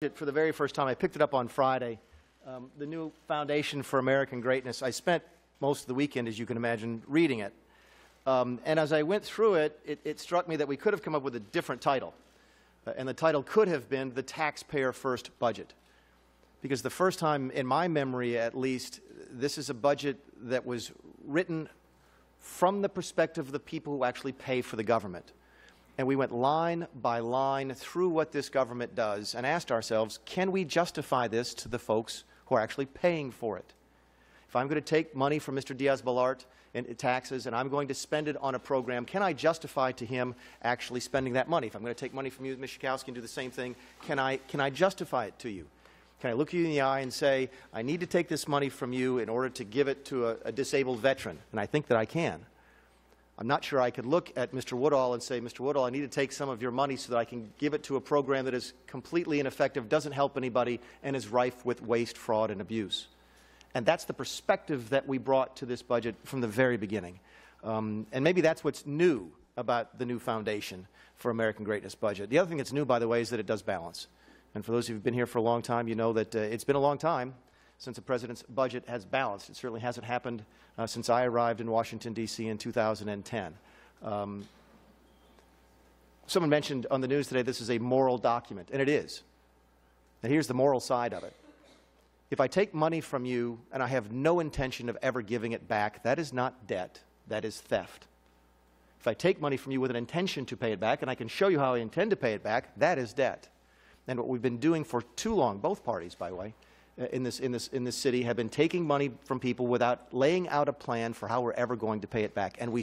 budget for the very first time. I picked it up on Friday. The new Foundation for American Greatness. I spent most of the weekend, as you can imagine, reading it. And as I went through it, it struck me that we could have come up with a different title. And the title could have been The Taxpayer First Budget. Because the first time, in my memory at least, this is a budget that was written from the perspective of the people who actually pay for the government. And we went line by line through what this government does and asked ourselves, can we justify this to the folks who are actually paying for it? If I'm going to take money from Mr. Diaz-Balart in taxes and I'm going to spend it on a program, can I justify to him actually spending that money? If I'm going to take money from you, Ms. Schakowsky, and do the same thing, can I justify it to you? Can I look you in the eye and say, I need to take this money from you in order to give it to a disabled veteran? And I think that I can. I'm not sure I could look at Mr. Woodall and say, Mr. Woodall, I need to take some of your money so that I can give it to a program that is completely ineffective, doesn't help anybody, and is rife with waste, fraud, and abuse. And that's the perspective that we brought to this budget from the very beginning. And maybe that's what's new about the new Foundation for American Greatness budget. The other thing that's new, by the way, is that it does balance. And for those of you who've been here for a long time, you know that it's been a long time since a president's budget has balanced. It certainly hasn't happened since I arrived in Washington, D.C. in 2010. Someone mentioned on the news today this is a moral document, and it is. And here's the moral side of it. If I take money from you and I have no intention of ever giving it back, that is not debt, that is theft. If I take money from you with an intention to pay it back, and I can show you how I intend to pay it back, that is debt. And what we've been doing for too long, both parties, by the way, in this city, have been taking money from people without laying out a plan for how we're ever going to pay it back. And we